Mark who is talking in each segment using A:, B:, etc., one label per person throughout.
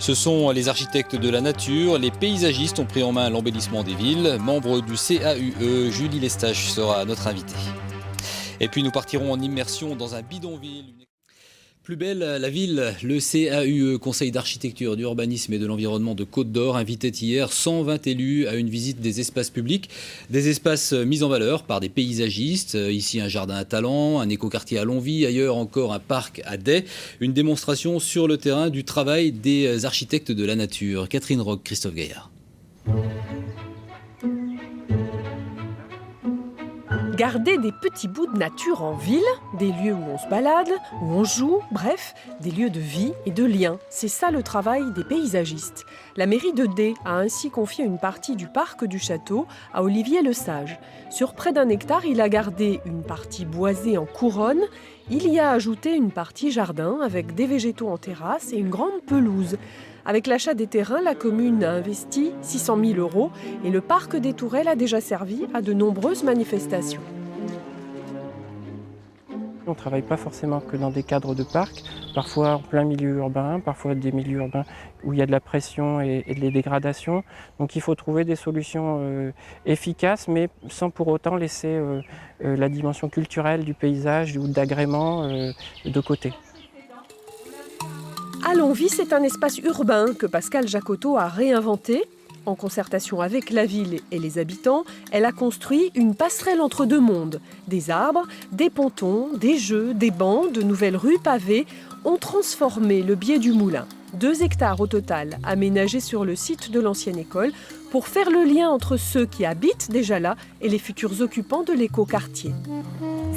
A: Ce sont les architectes de la nature, les paysagistes ont pris en main l'embellissement des villes. Membre du CAUE, Julie Lestage sera notre invitée. Et puis nous partirons en immersion dans un bidonville. Plus belle la ville, le CAUE, Conseil d'architecture, d'urbanisme et de l'environnement de Côte-d'Or, invitait hier 120 élus à une visite des espaces publics, des espaces mis en valeur par des paysagistes. Ici un jardin à Talent, un écoquartier à Longwy, ailleurs encore un parc à Day. Une démonstration sur le terrain du travail des architectes de la nature. Catherine Roch, Christophe Gaillard.
B: Garder des petits bouts de nature en ville, des lieux où on se balade, où on joue, bref, des lieux de vie et de lien. C'est ça le travail des paysagistes. La mairie de Day a ainsi confié une partie du parc du château à Olivier Lesage. Sur près d'1 hectare, il a gardé une partie boisée en couronne. Il y a ajouté une partie jardin avec des végétaux en terrasse et une grande pelouse. Avec l'achat des terrains, la commune a investi 600 000 € et le parc des Tourelles a déjà servi à de nombreuses manifestations.
C: On ne travaille pas forcément que dans des cadres de parc, parfois en plein milieu urbain, parfois des milieux urbains où il y a de la pression et de la dégradation. Donc il faut trouver des solutions efficaces, mais sans pour autant laisser la dimension culturelle du paysage ou d'agrément de côté.
B: À Longwy, c'est un espace urbain que Pascale Jacotot a réinventé. En concertation avec la ville et les habitants, elle a construit une passerelle entre deux mondes. Des arbres, des pontons, des jeux, des bancs, de nouvelles rues pavées ont transformé le biais du moulin. 2 hectares au total aménagés sur le site de l'ancienne école pour faire le lien entre ceux qui habitent déjà là et les futurs occupants de l'écoquartier.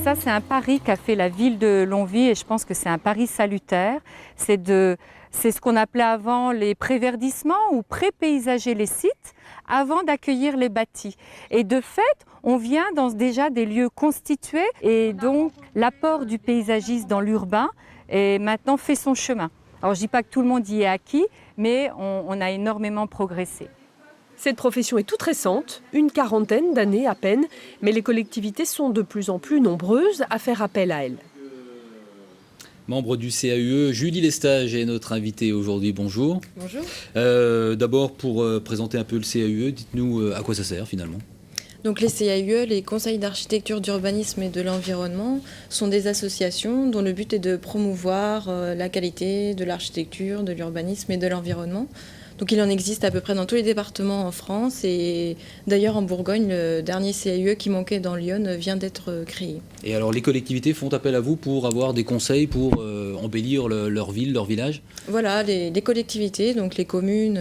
D: Ça, c'est un pari qu'a fait la ville de Longwy et je pense que c'est un pari salutaire. C'est ce qu'on appelait avant les préverdissements ou pré-paysager les sites avant d'accueillir les bâtis. Et de fait, on vient dans déjà des lieux constitués et donc l'apport du paysagiste dans l'urbain maintenant fait son chemin. Alors je ne dis pas que tout le monde y est acquis, mais on a énormément progressé.
B: Cette profession est toute récente, une 40aine d'années à peine, mais les collectivités sont de plus en plus nombreuses à faire appel à elle.
A: Membre du CAUE, Julie Lestage est notre invitée aujourd'hui. Bonjour.
E: Bonjour.
A: D'abord, pour présenter un peu le CAUE, dites-nous à quoi ça sert finalement.
E: Donc les CAUE, les conseils d'architecture, d'urbanisme et de l'environnement, sont des associations dont le but est de promouvoir la qualité de l'architecture, de l'urbanisme et de l'environnement. Donc il en existe à peu près dans tous les départements en France et d'ailleurs en Bourgogne, le dernier CAUE qui manquait dans l'Yonne vient d'être créé.
A: Et alors les collectivités font appel à vous pour avoir des conseils pour embellir leur ville, leur village ?
E: Voilà, les collectivités, donc les communes,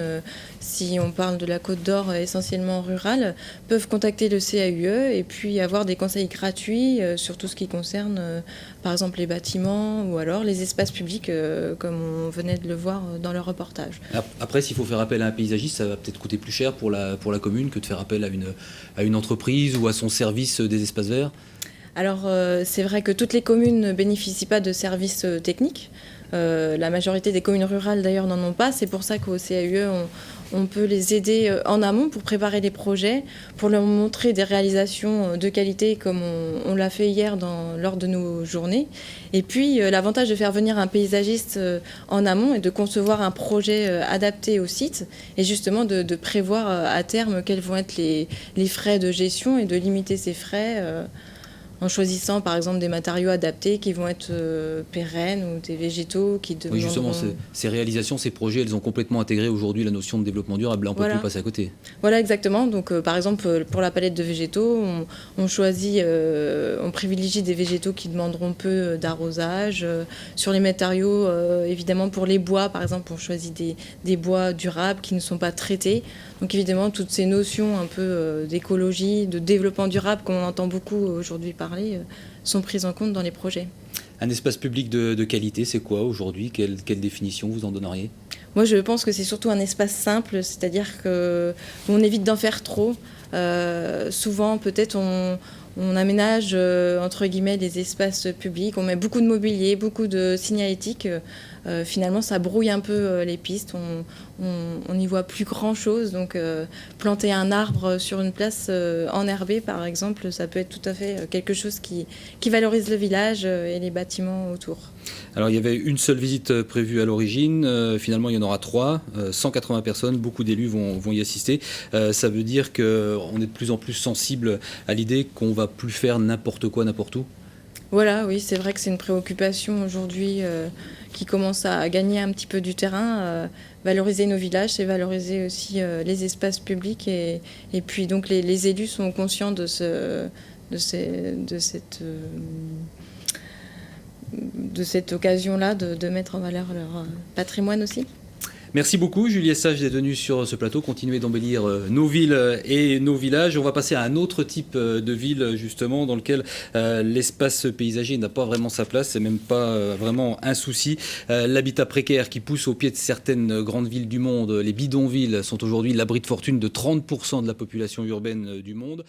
E: si on parle de la Côte d'Or essentiellement rurale, peuvent contacter le CAUE et puis avoir des conseils gratuits sur tout ce qui concerne par exemple les bâtiments ou alors les espaces publics comme on venait de le voir dans le reportage.
A: Après, s'il faut faire appel à un paysagiste, ça va peut-être coûter plus cher pour la commune que de faire appel à une entreprise ou à son service des espaces verts.
E: Alors c'est vrai que toutes les communes ne bénéficient pas de services techniques. La majorité des communes rurales d'ailleurs n'en ont pas. C'est pour ça qu'au CAUE, on peut les aider en amont pour préparer les projets, pour leur montrer des réalisations de qualité comme on l'a fait hier lors de nos journées. Et puis l'avantage de faire venir un paysagiste en amont et de concevoir un projet adapté au site et justement de prévoir à terme quels vont être les frais de gestion et de limiter ces frais en choisissant par exemple des matériaux adaptés qui vont être pérennes ou des végétaux qui demanderont...
A: Oui, justement, ces réalisations, ces projets, elles ont complètement intégré aujourd'hui la notion de développement durable. Là, on ne peut plus passer à côté.
E: Voilà, exactement. Donc, par exemple, pour la palette de végétaux, on privilégie des végétaux qui demanderont peu d'arrosage. Sur les matériaux, évidemment, pour les bois, par exemple, on choisit des bois durables qui ne sont pas traités. Donc, évidemment, toutes ces notions un peu d'écologie, de développement durable, qu'on entend beaucoup aujourd'hui parler, sont prises en compte dans les projets.
A: Un espace public de qualité, c'est quoi aujourd'hui ? Quelle définition vous en donneriez ?
E: Moi, je pense que c'est surtout un espace simple, c'est-à-dire qu'on évite d'en faire trop. Souvent, peut-être, on aménage, entre guillemets, des espaces publics, on met beaucoup de mobilier, beaucoup de signalétique, finalement ça brouille un peu les pistes, on n'y voit plus grand chose, donc planter un arbre sur une place enherbée par exemple, ça peut être tout à fait quelque chose qui valorise le village et les bâtiments autour.
A: Alors il y avait une seule visite prévue à l'origine, finalement il y en aura 3, 180 personnes, beaucoup d'élus vont y assister. Ça veut dire qu'on est de plus en plus sensible à l'idée qu'on ne va plus faire n'importe quoi, n'importe où.
E: Voilà, oui, c'est vrai que c'est une préoccupation aujourd'hui qui commence à gagner un petit peu du terrain. Valoriser nos villages, c'est valoriser aussi les espaces publics et puis donc les élus sont conscients de cette occasion-là de mettre en valeur leur patrimoine aussi.
A: Merci beaucoup Julie Sage d'être venue sur ce plateau, continuer d'embellir nos villes et nos villages. On va passer à un autre type de ville justement dans lequel l'espace paysager n'a pas vraiment sa place, c'est même pas vraiment un souci. L'habitat précaire qui pousse au pied de certaines grandes villes du monde, les bidonvilles sont aujourd'hui l'abri de fortune de 30% de la population urbaine du monde.